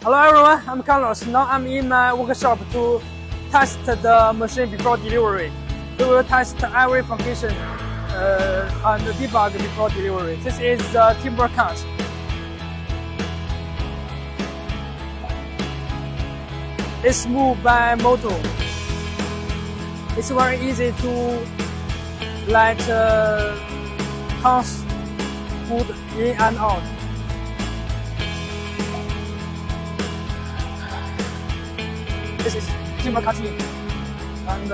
Hello everyone, I'm Carlos. Now I'm in my workshop to test the machine before delivery. We will test every function and debug before delivery. This is the timber cut. It's moved by motor. It's very easy to let toss wood in and out. This is timber cutting, and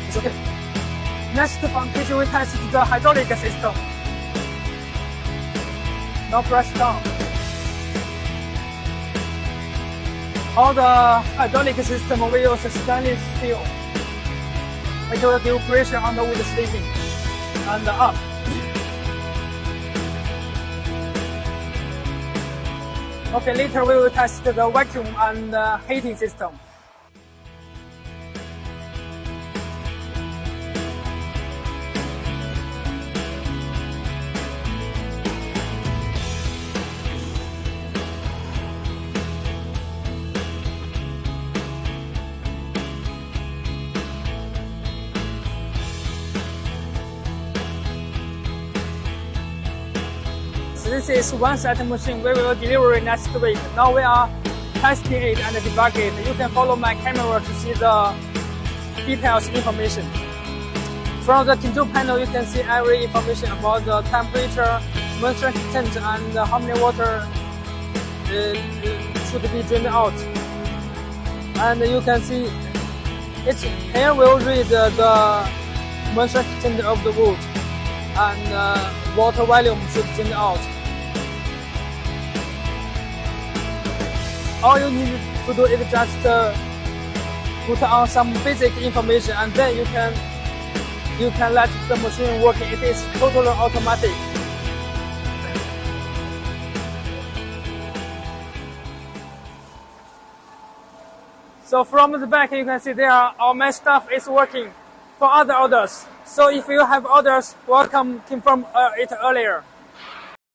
it's okay. Next function we test the hydraulic system. Now press down. All the hydraulic system will use stainless steel. It will give pressure on the wood sleeving and up. Okay, later we will test the vacuum and heating system. This is one set machine we will deliver next week. Now we are testing it and debug it. You can follow my camera to see the details information. From the control panel, you can see every information about the temperature, moisture content, and how many water should be drained out. And you can see it here will read the moisture content of the wood and water volume should drain out. All you need to do is just put on some basic information, and then you can let the machine work. It is totally automatic. So from the back you can see there all my stuff is working for other orders. So if you have orders, welcome confirm it earlier.